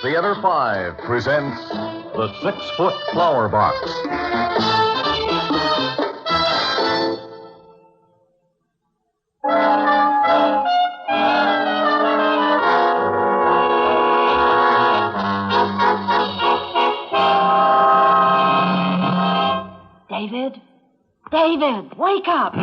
Theater 5 presents The 6-Foot Flower Box. David, wake up.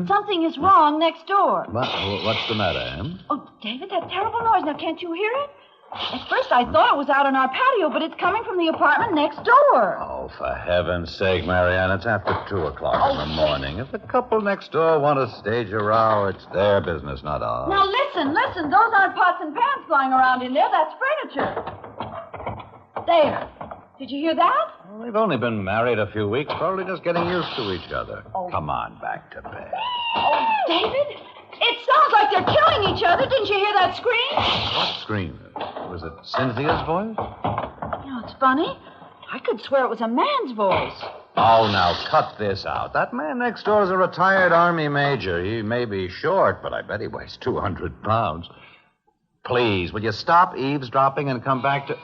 Something is wrong next door. What's the matter, Em? Oh, David, that terrible noise. Now, can't you hear it? At first, I thought it was out on our patio, but it's coming from the apartment next door. Oh, for heaven's sake, Marianne, it's after 2 o'clock in the morning. If the couple next door want to stage a row, it's their business, not ours. Now, listen. Those aren't pots and pans flying around in there. That's furniture. There. Did you hear that? Well, they've only been married a few weeks, probably just getting used to each other. Oh. Come on, back to bed. Oh, David, it sounds like they're killing each other. Didn't you hear that scream? What scream? Was it Cynthia's voice? You know, it's funny. I could swear it was a man's voice. Oh, now, cut this out. That man next door is a retired Army major. He may be short, but I bet he weighs 200 pounds. Please, will you stop eavesdropping and come back to...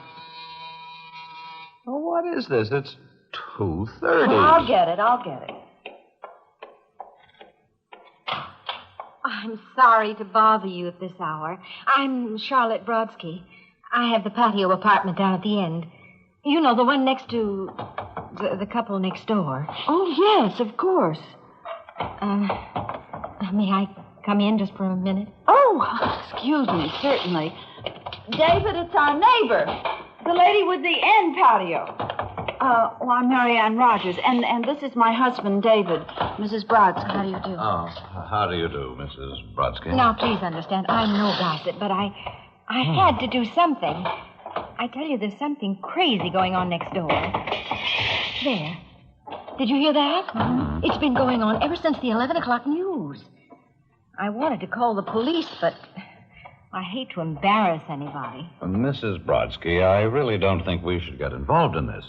Oh, what is this? It's 2:30. Oh, I'll get it. I'm sorry to bother you at this hour. I'm Charlotte Brodsky. I have the patio apartment down at the end. You know, the one next to the couple next door. Oh, yes, of course. May I come in just for a minute? Oh, excuse me, certainly. David, it's our neighbor. The lady with the end patio. I'm Marianne Rogers, and this is my husband, David. Mrs. Brodsky, how do you do? Oh, how do you do, Mrs. Brodsky? Now, please understand, I'm no gossip, but I had to do something. I tell you, there's something crazy going on next door. There. Did you hear that? Mm-hmm. It's been going on ever since the 11 o'clock news. I wanted to call the police, but... I hate to embarrass anybody. Mrs. Brodsky, I really don't think we should get involved in this.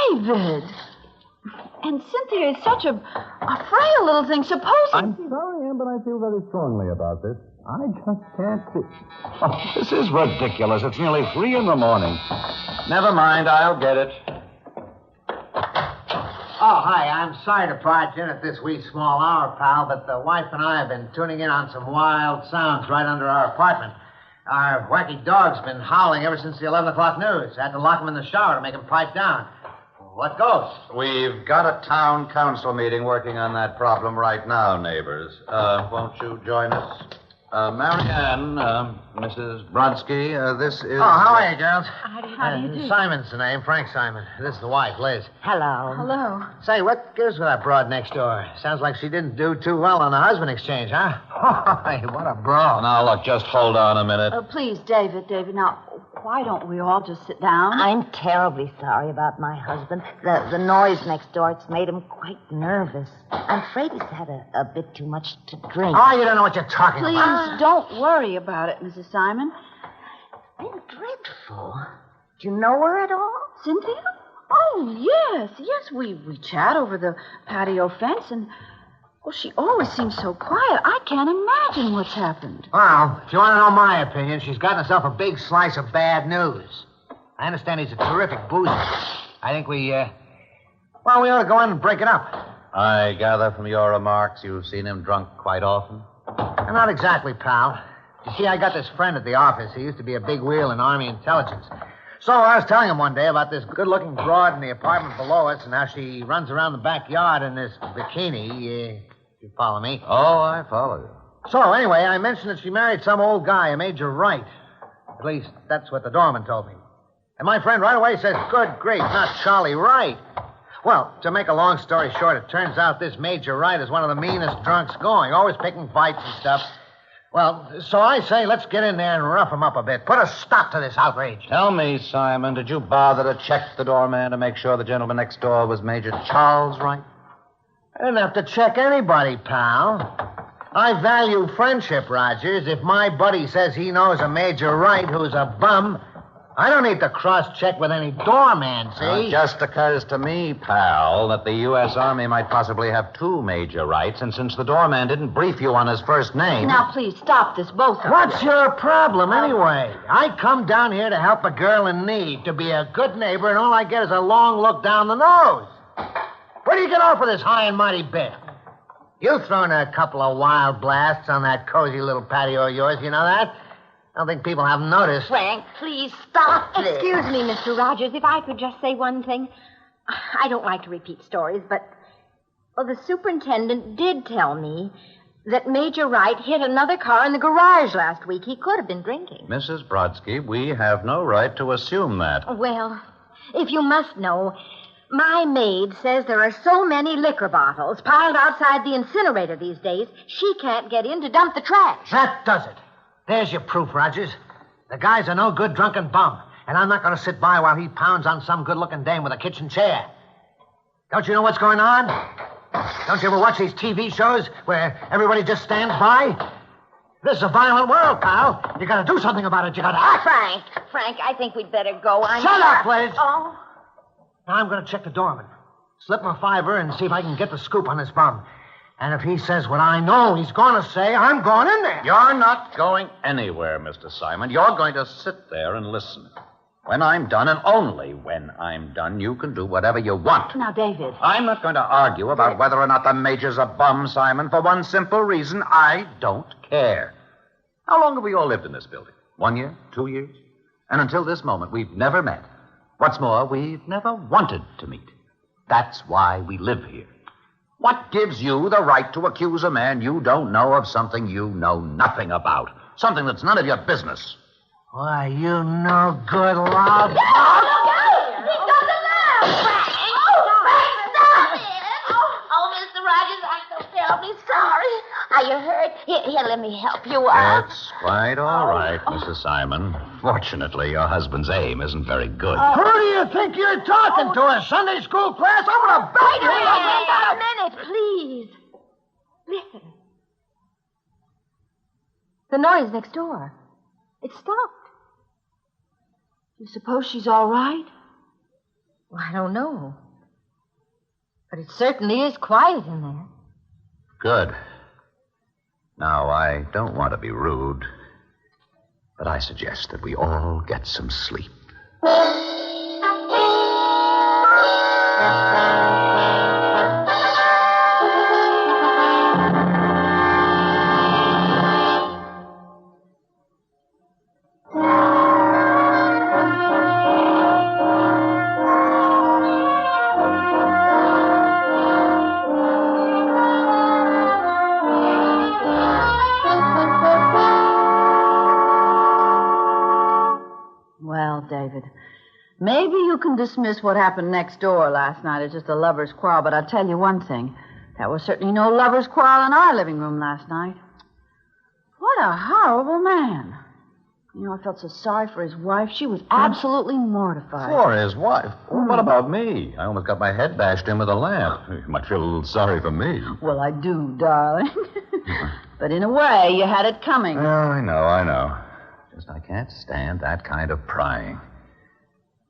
David! And Cynthia is such a frail little thing. Supposing... I'm sorry, Ann, but I feel very strongly about this. I just can't see... Oh, this is ridiculous. It's nearly 3 in the morning. Never mind, I'll get it. Oh, hi. I'm sorry to barge in at this wee small hour, pal, but the wife and I have been tuning in on some wild sounds right under our apartment. Our wacky dog's been howling ever since the 11 o'clock news. Had to lock him in the shower to make him pipe down. What goes? We've got a town council meeting working on that problem right now, neighbors. Won't you join us? Marianne, Mrs. Brodsky, this is... Oh, how are you, girls? How do you do? Simon's the name, Frank Simon. This is the wife, Liz. Hello. Say, what gives with that broad next door? Sounds like she didn't do too well on the husband exchange, huh? Hey, what a brawl. Now, look, just hold on a minute. Please, David, now, why don't we all just sit down? I'm terribly sorry about my husband. The noise next door, it's made him quite nervous. I'm afraid he's had a bit too much to drink. Oh, you don't know what you're talking Please, about. don't worry about it, Mrs. Simon. It's been dreadful. Do you know her at all? Cynthia? Oh, yes. We chat over the patio fence, and... Well, she always seems so quiet. I can't imagine what's happened. Well, if you want to know my opinion, she's gotten herself a big slice of bad news. I understand he's a terrific boozer. I think we ought to go in and break it up. I gather from your remarks you've seen him drunk quite often? Not exactly, pal. You see, I got this friend at the office. He used to be a big wheel in Army intelligence. So I was telling him one day about this good-looking broad in the apartment below us and how she runs around the backyard in this bikini. You follow me? Oh, I follow you. So, anyway, I mentioned that she married some old guy, a Major Wright. At least, that's what the doorman told me. And my friend right away says, good grief, not Charlie Wright. Well, to make a long story short, it turns out this Major Wright is one of the meanest drunks going, always picking fights and stuff. Well, so I say let's get in there and rough him up a bit. Put a stop to this outrage. Tell me, Simon, did you bother to check the doorman to make sure the gentleman next door was Major Charles Wright? I didn't have to check anybody, pal. I value friendship, Rogers. If my buddy says he knows a Major Wright who's a bum, I don't need to cross-check with any doorman, see? It just occurs to me, pal, that the U.S. Army might possibly have two Major Wrights, and since the doorman didn't brief you on his first name... Now, please, stop this, both of What's you. your problem, anyway? I come down here to help a girl in need, to be a good neighbor, and all I get is a long look down the nose. Where do you get off with this high and mighty bit? You thrown a couple of wild blasts on that cozy little patio of yours, you know that? I don't think people have noticed. Frank, please stop this. Excuse me, Mr. Rogers, if I could just say one thing. I don't like to repeat stories, but... Well, the superintendent did tell me that Major Wright hit another car in the garage last week. He could have been drinking. Mrs. Brodsky, we have no right to assume that. Well, if you must know, my maid says there are so many liquor bottles piled outside the incinerator these days, she can't get in to dump the trash. That does it. There's your proof, Rogers. The guy's a no-good drunken bum, and I'm not going to sit by while he pounds on some good-looking dame with a kitchen chair. Don't you know what's going on? Don't you ever watch these TV shows where everybody just stands by? This is a violent world, pal. You got to do something about it. You got to act. Frank, I think we'd better go. Shut up, Liz. Oh. Now I'm going to check the doorman. Slip him a $5 and see if I can get the scoop on this bum. And if he says what I know he's going to say, I'm going in there. You're not going anywhere, Mr. Simon. You're going to sit there and listen. When I'm done, and only when I'm done, you can do whatever you want. Now, David. I'm not going to argue about whether or not the Major's a bum, Simon, for one simple reason. I don't care. How long have we all lived in this building? 1 year? 2 years? And until this moment, we've never met. What's more, we've never wanted to meet. That's why we live here. What gives you the right to accuse a man you don't know of something you know nothing about? Something that's none of your business. Why, you no good loud. He's got the laugh, Frank. Frank, stop it. Mr. Rogers, I'm so terribly sorry. Are you hurt? Here, let me help you up. It's quite all right, Mrs. Simon. Fortunately, your husband's aim isn't very good. Who do you think you're talking to? A Sunday school class? I'm going to belt you. Wait a minute, please. Listen. The noise next door. It stopped. You suppose she's all right? Well, I don't know. But it certainly is quiet in there. Good. Now, I don't want to be rude, but I suggest that we all get some sleep. David. Maybe you can dismiss what happened next door last night as just a lover's quarrel, but I'll tell you one thing. There was certainly no lover's quarrel in our living room last night. What a horrible man. You know, I felt so sorry for his wife. She was absolutely mortified. For his wife? Well, what about me? I almost got my head bashed in with a lamp. You might feel a little sorry for me. Well, I do, darling. But in a way, you had it coming. Oh, I know. Just I can't stand that kind of prying.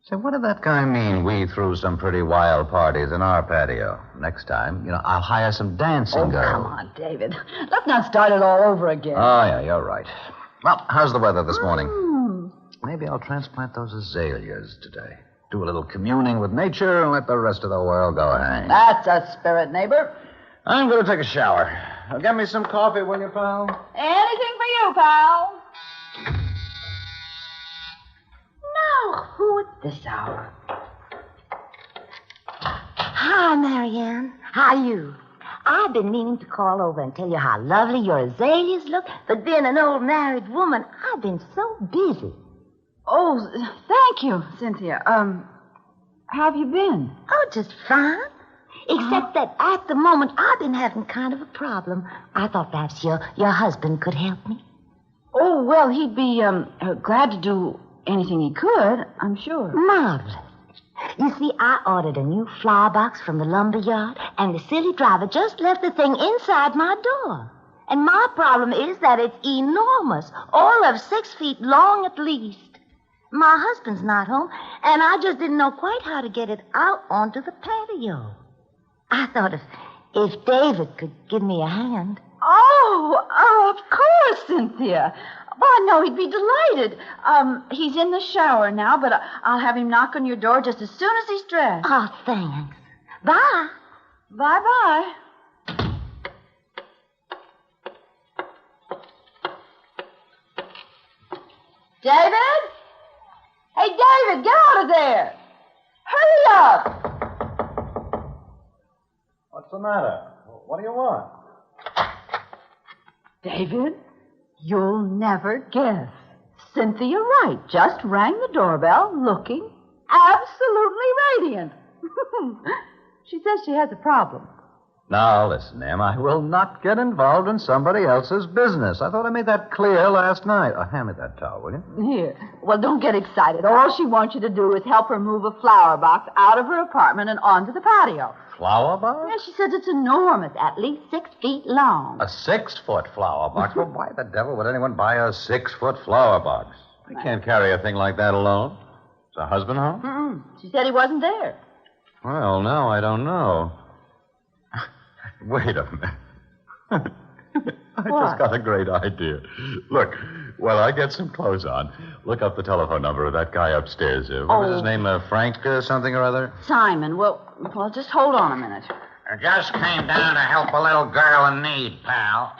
Say, what did that guy mean? We threw some pretty wild parties in our patio. Next time, I'll hire some dancing girls. Come on, David. Let's not start it all over again. Oh, yeah, you're right. Well, how's the weather this morning? Maybe I'll transplant those azaleas today. Do a little communing with nature and let the rest of the world go hang. That's a spirit, neighbor. I'm going to take a shower. Get me some coffee, will you, pal? Anything for you, pal. Now, who at this hour? Hi, Marianne. How are you? I've been meaning to call over and tell you how lovely your azaleas look, but being an old married woman, I've been so busy. Oh, thank you, Cynthia. How have you been? Oh, just fine. Except that at the moment, I've been having kind of a problem. I thought perhaps your husband could help me. Oh, well, he'd be glad to do anything he could, I'm sure. Marvelous. You see, I ordered a new flower box from the lumber yard, and the silly driver just left the thing inside my door. And my problem is that it's enormous, all of 6 feet long at least. My husband's not home, and I just didn't know quite how to get it out onto the patio. I thought if David could give me a hand. Oh, of course, Cynthia. Oh, I know he'd be delighted. He's in the shower now, but I'll have him knock on your door just as soon as he's dressed. Oh, thanks. Bye. Bye-bye. David? Hey, David, get out of there. Hurry up. What's the matter? What do you want? David, you'll never guess. Cynthia Wright just rang the doorbell looking absolutely radiant. She says she has a problem. Now, listen, Em, I will not get involved in somebody else's business. I thought I made that clear last night. Hand me that towel, will you? Here. Well, don't get excited. All she wants you to do is help her move a flower box out of her apartment and onto the patio. Flower box? Yeah, she says it's enormous, at least 6 feet long. A 6-foot flower box? Well, why the devil would anyone buy a 6-foot flower box? I can't carry a thing like that alone. Is her husband home? Mm-mm. She said he wasn't there. Well, no, I don't know. Wait a minute. I just got a great idea. Look, while I get some clothes on, look up the telephone number of that guy upstairs. What was his name? Frank something or other? Simon. Well, just hold on a minute. I just came down to help a little girl in need, pal.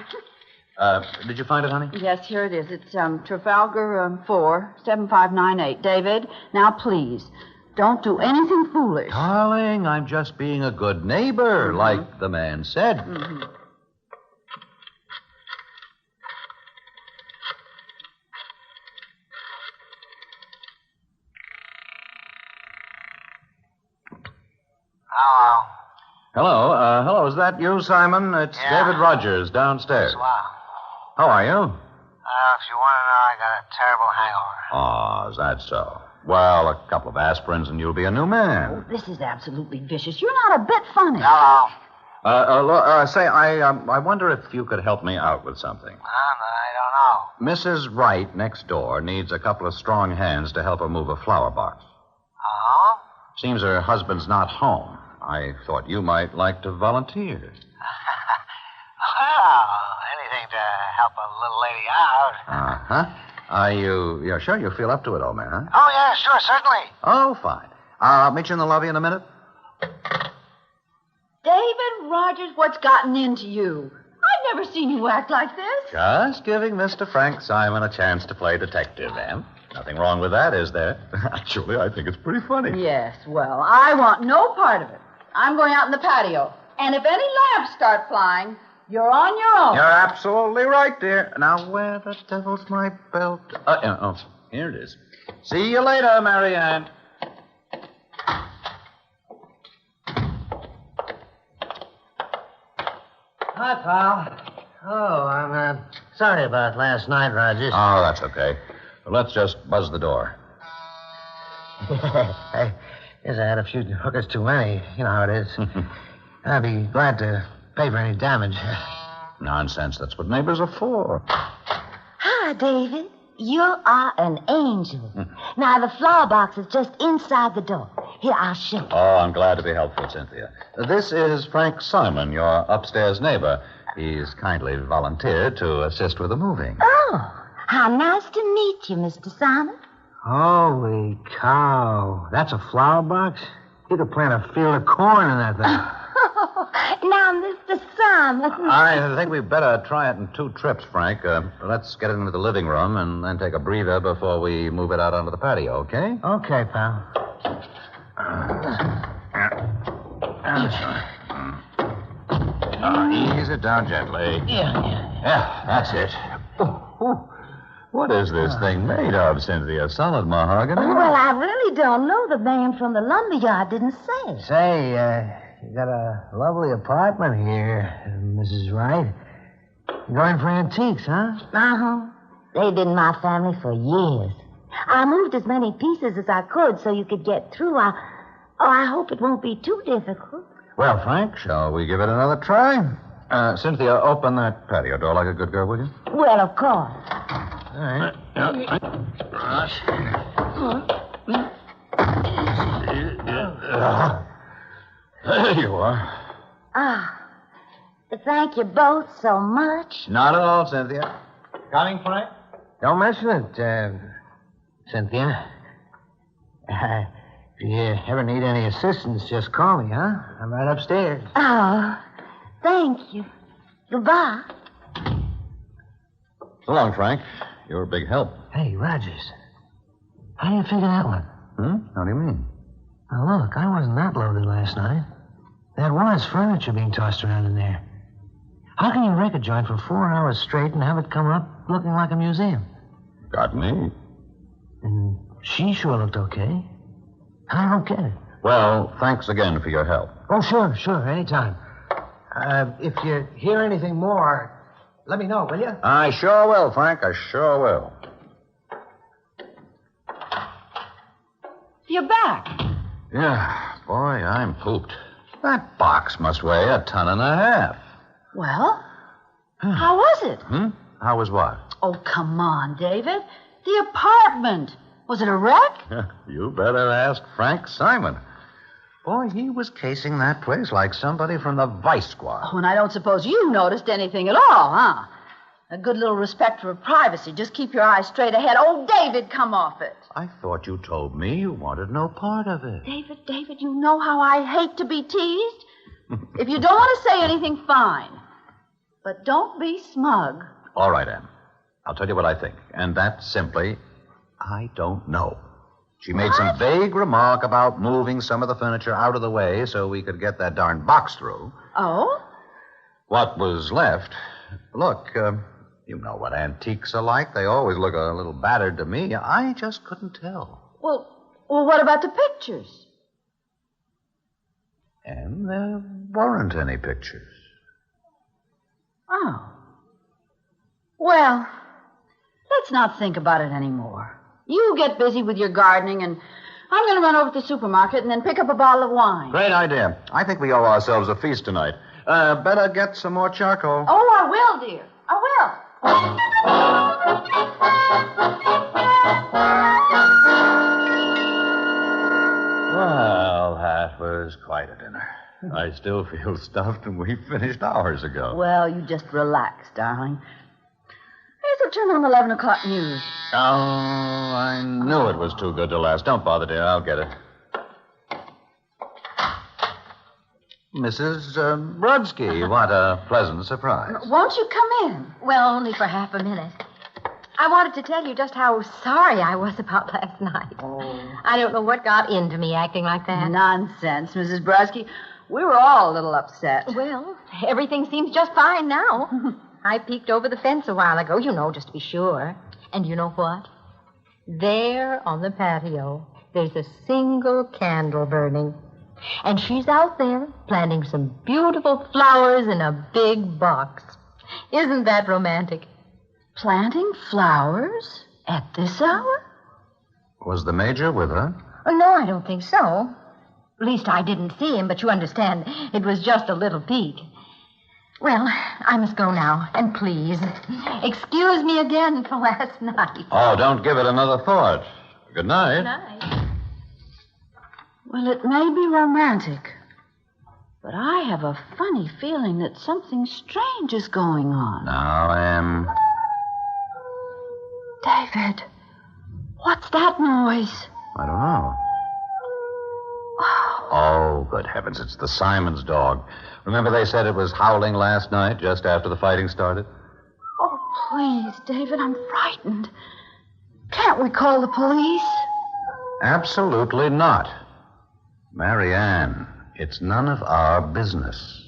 Did you find it, honey? Yes, here it is. It's Trafalgar 4, 7598. David, now please, don't do anything foolish. Darling, I'm just being a good neighbor, like the man said. Mm-hmm. Hello. Hello, is that you, Simon? It's David Rogers downstairs. Wow. How are you? If you want to know, I got a terrible hangover. Oh, is that so? Well, a couple of aspirins and you'll be a new man. This is absolutely vicious. You're not a bit funny. Hello. I wonder if you could help me out with something. I don't know. Mrs. Wright next door needs a couple of strong hands to help her move a flower box. Oh? Seems her husband's not home. I thought you might like to volunteer. Well, anything to help a little lady out. Uh-huh. Are you're sure you feel up to it, old man, huh? Oh, yeah, sure, certainly. Oh, fine. I'll meet you in the lobby in a minute. David Rogers, what's gotten into you? I've never seen you act like this. Just giving Mr. Frank Simon a chance to play detective, Em. Nothing wrong with that, is there? Actually, I think it's pretty funny. Yes, well, I want no part of it. I'm going out in the patio. And if any lamps start flying, you're on your own. You're absolutely right, dear. Now, where the devil's my belt? Here it is. See you later, Marianne. Hi, pal. Oh, I'm sorry about last night, Rogers. Oh, that's okay. Let's just buzz the door. I guess I had a few hookers too many. You know how it is. I'd be glad to pay for any damage. Nonsense. That's what neighbors are for. Hi, David. You are an angel. Now, the flower box is just inside the door. Here, I'll show you. Oh, I'm glad to be helpful, Cynthia. This is Frank Simon, your upstairs neighbor. He's kindly volunteered to assist with the moving. Oh, how nice to meet you, Mr. Simon. Holy cow. That's a flower box? You could plant a field of corn in that thing. Now, Mr. Simon. I think we'd better try it in 2 trips, Frank. Let's get it into the living room and then take a breather before we move it out onto the patio, okay? Okay, pal. Ease it down gently. Yeah, that's it. What is this thing made of, Cynthia? Solid mahogany? Well, I really don't know. The man from the lumberyard didn't say. Say, you got a lovely apartment here, Mrs. Wright. You're going for antiques, huh? Uh-huh. They've been my family for years. I moved as many pieces as I could so you could get through. I hope it won't be too difficult. Well, Frank, shall we give it another try? Cynthia, open that patio door like a good girl, will you? Well, of course. All right. There you are. Thank you both so much. Not at all, Cynthia. Coming, Frank? Don't mention it, Cynthia. If you ever need any assistance, just call me, huh? I'm right upstairs. Oh, thank you. Goodbye. So long, Frank. You're a big help. Hey, Rogers. How do you figure that one? How do you mean? Now, look, I wasn't that loaded last night. There was furniture being tossed around in there. How can you wreck a joint for 4 hours straight and have it come up looking like a museum? Got me. And she sure looked okay. I don't get it. Well, thanks again for your help. Oh, sure, anytime. If you hear anything more, let me know, will you? I sure will, Frank. I sure will. You're back. Yeah, boy, I'm pooped. That box must weigh 1.5 tons. Well, how was it? How was what? Oh, come on, David. The apartment. Was it a wreck? You better ask Frank Simon. Boy, he was casing that place like somebody from the Vice Squad. Oh, and I don't suppose you noticed anything at all, huh? A good little respect for privacy. Just keep your eyes straight ahead. Oh, David, come off it. I thought you told me you wanted no part of it. David, you know how I hate to be teased. If you don't want to say anything, fine. But don't be smug. All right, Em. I'll tell you what I think. And that's simply, I don't know. She made some vague remark about moving some of the furniture out of the way so we could get that darn box through. Oh? What was left... Look, you know what antiques are like. They always look a little battered to me. I just couldn't tell. Well, what about the pictures? And there weren't any pictures. Oh. Well, let's not think about it anymore. You get busy with your gardening, and I'm going to run over to the supermarket and then pick up a bottle of wine. Great idea. I think we owe ourselves a feast tonight. Better get some more charcoal. Oh, I will, dear. I will. Well, that was quite a dinner. I still feel stuffed, and we finished hours ago. Well, you just relax, darling. Here's a turn on the 11 o'clock news. Oh, I knew it was too good to last. Don't bother, dear. I'll get it. Mrs. Brodsky, what a pleasant surprise. Won't you come in? Well, only for half a minute. I wanted to tell you just how sorry I was about last night. Oh. I don't know what got into me acting like that. Nonsense, Mrs. Brodsky. We were all a little upset. Well, everything seems just fine now. I peeked over the fence a while ago, just to be sure. And you know what? There on the patio, there's a single candle burning. And she's out there planting some beautiful flowers in a big box. Isn't that romantic? Planting flowers at this hour? Was the Major with her? Oh, no, I don't think so. At least I didn't see him, but you understand, it was just a little peek. Well, I must go now. And please, excuse me again for last night. Oh, don't give it another thought. Good night. Good night. Well, it may be romantic, but I have a funny feeling that something strange is going on. Now, Em. David, what's that noise? I don't know. Oh, good heavens, it's the Simons dog. Remember they said it was howling last night, just after the fighting started? Oh, please, David, I'm frightened. Can't we call the police? Absolutely not. Marianne, it's none of our business.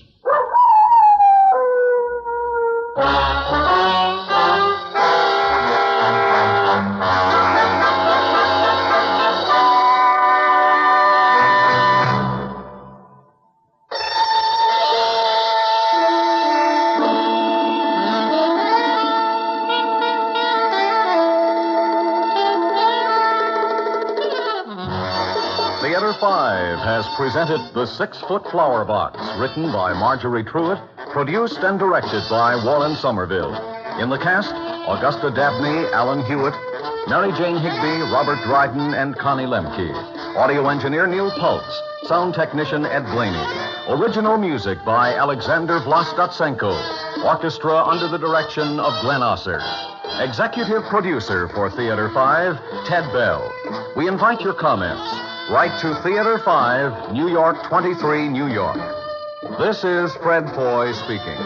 Theater 5 has presented The 6-Foot Flower Box, written by Marjorie Truitt, produced and directed by Warren Somerville. In the cast, Augusta Dabney, Alan Hewitt, Mary Jane Higby, Robert Dryden, and Connie Lemke. Audio engineer Neil Pultz. Sound technician Ed Blaney. Original music by Alexander Vlastotsenko. Orchestra under the direction of Glenn Osser. Executive producer for Theater 5, Ted Bell. We invite your comments. Write to Theater 5, New York 23, New York. This is Fred Foy speaking.